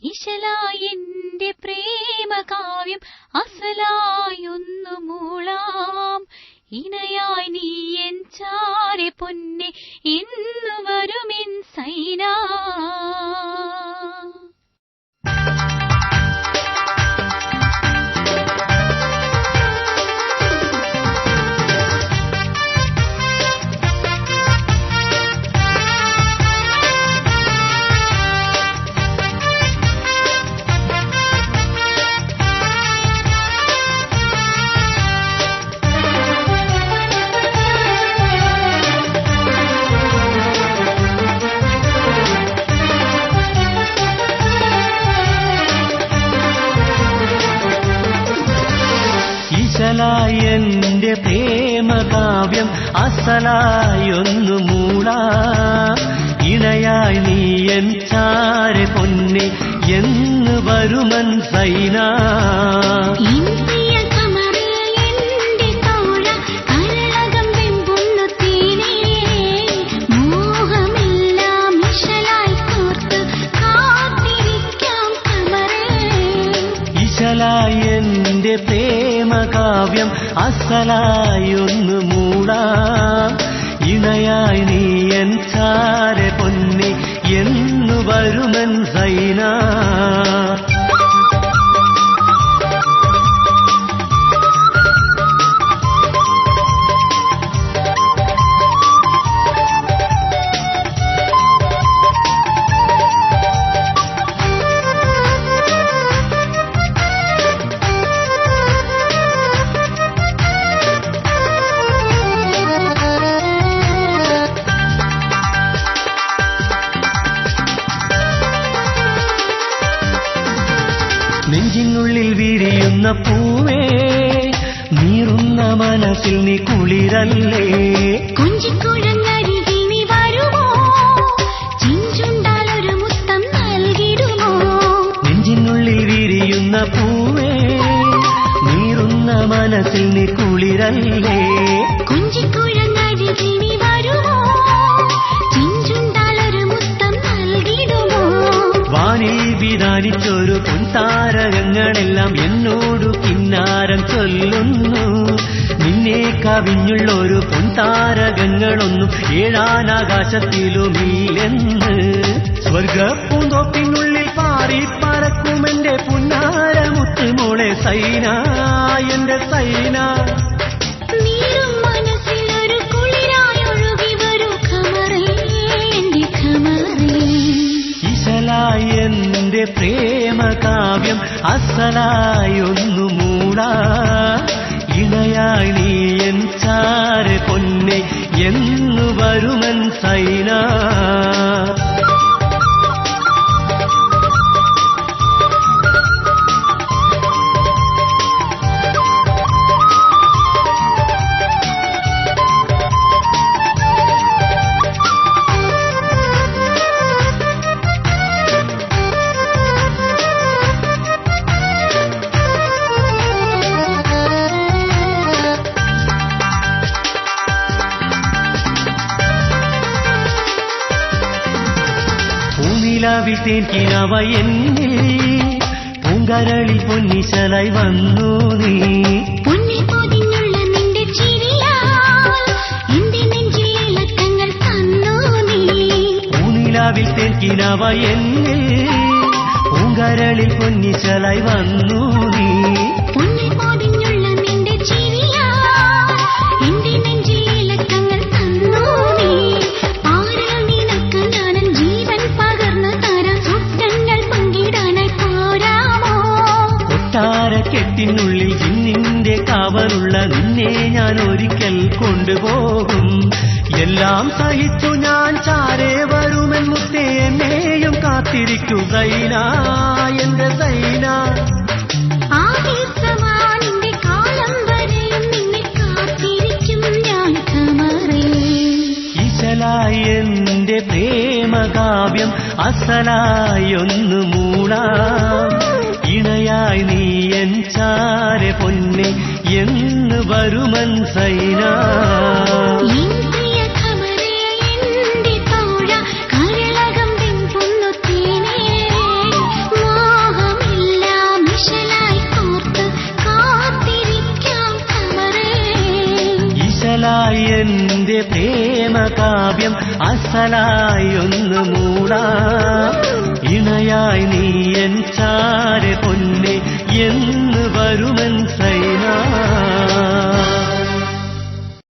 ഇശലായെന്റെ പ്രേമകാവ്യം അസലായൊന്നു മൂളാം. ഇണയായി നീ എൻ ചാരെ പൊന്നെ എന്നു വരുമിൻ സൈന. ഇശലായെന്റെ പ്രേമകാവ്യം അസലായൊന്നു മൂളാം. ഇണയായി നീ എൻ ചാരെ പൊന്നെ എന്ന് വരുമൻ സൈന. ഇശലായെന്റെ പ്രേമകാവ്യം അസലായൊന്നു മൂളാം. ഇണയായി നീ എൻ ചാരെ പൊന്നെ എന്നു വരുമൻ സൈന. നെഞ്ചിനുള്ളിൽ വിരിയുന്ന പൂവേ, നീറുന്ന മനസ്സിൽ നീ കുളിരല്ലേ. കുഞ്ചിക്കുഴങ്ങരികിൽ നീ വരുമോ, ചിഞ്ചുണ്ടാലൊരു മുത്തം നൽകിടുമോ. നെഞ്ചിനുള്ളിൽ വിരിയുന്ന പൂവേ, നീറുന്ന മനസ്സിൽ നീ കുളിരല്ലേ. കുഞ്ചിക്കുഴങ്ങരികിൽ നീ വരുമോ, ചിഞ്ചുണ്ടാലൊരു മുത്തം നൽകിടുമോ. വാനിൽ വിധാനിച്ചൊരു പൊൻതാരകങ്ങളെല്ലാം എന്നോടു കിന്നാരം ചൊല്ലുന്നു. നിന്നെ കവിഞ്ഞുള്ളൊരു പൊൻതാരകങ്ങളൊന്നും ഏഴാനാകാശത്തിലുമില്ലെന്ന്. സ്വർഗപ്പൂന്തോപ്പിനുള്ളിൽ പാറി പറക്കുമെന്റെ പുന്നാരമുത്തുമോളെ സൈന, എന്റെ സൈന. നീറും മനസ്സിലൊരു കുളിരായൊഴുകി വരൂ ഖമറേ, എന്റെ ഖമറേ. ഇശലായെന്റെ പ്രേമകാവ്യം അസലായൊന്നു മൂളാം. ഇണയായി നീ എൻ ചാരെ പൊന്നെ എന്നു വരുമൻ സൈന. പൂനിലാവിൽ തേൻകിനാവ എന്നിൽ, പൂങ്കരളിൽ പൊന്നിശലായി വന്നു നീ. പൊന്നിൽ പൊതിഞ്ഞുള്ള നിന്റെ ചിരിയാൽ എന്റെ നെഞ്ചിൽ ഇളക്കങ്ങൾ തന്നു നീ. പൂനിലാവിൽ തേൻകിനാവ എന്നിൽ, പൂങ്കരളിൽ പൊന്നിശലായി വന്നു നീ. പൊന്നിൽ പൊതിഞ്ഞുള്ള നിന്റെ ചിരിയാൽ എന്റെ നെഞ്ചിൽ ഇളക്കങ്ങൾ തന്നു നീ. ആരാൽ നിനക്ക് ഞാനൻ ജീവൻ പകർന്നു തരാം, സ്വപ്നങ്ങൾ പങ്കിടാനായി പോരാമോ. കൊട്ടാരക്കെട്ടിനുള്ളിൽ ജിന്നിന്റെ കാവലുള്ള നിന്നെ ഞാൻ ഒരിക്കൽ കൊണ്ടുപോകും. എല്ലാം സഹിച്ചു ഞാൻ ചാരെ വരുമെൻ മുത്തേ, എന്നെയും കാത്തിരിക്കൂ സൈന, എന്റെ സൈന. ആദിസമാനിന്റെ കാലം വരെയും നിന്നെ കാത്തിരിക്കും ഞാൻ ഖമറേ. ഇശലായെന്റെ പ്രേമകാവ്യം അസലായൊന്നു മൂളാം. ഇണയായി നീ എൻ ചാരെ പൊന്നെ എന്ന് വരുമൻ സൈന. ഖമറേ, എന്റെ തോഴ കരളകം വെമ്പുന്നു തേനേ. ഇശലായി എന്റെ പ്രേമകാവ്യം അസലായി ഒന്ന് മൂടാം. ഇണയായി നീ എൻ ചാരെ പൊന്നെ എന്ന്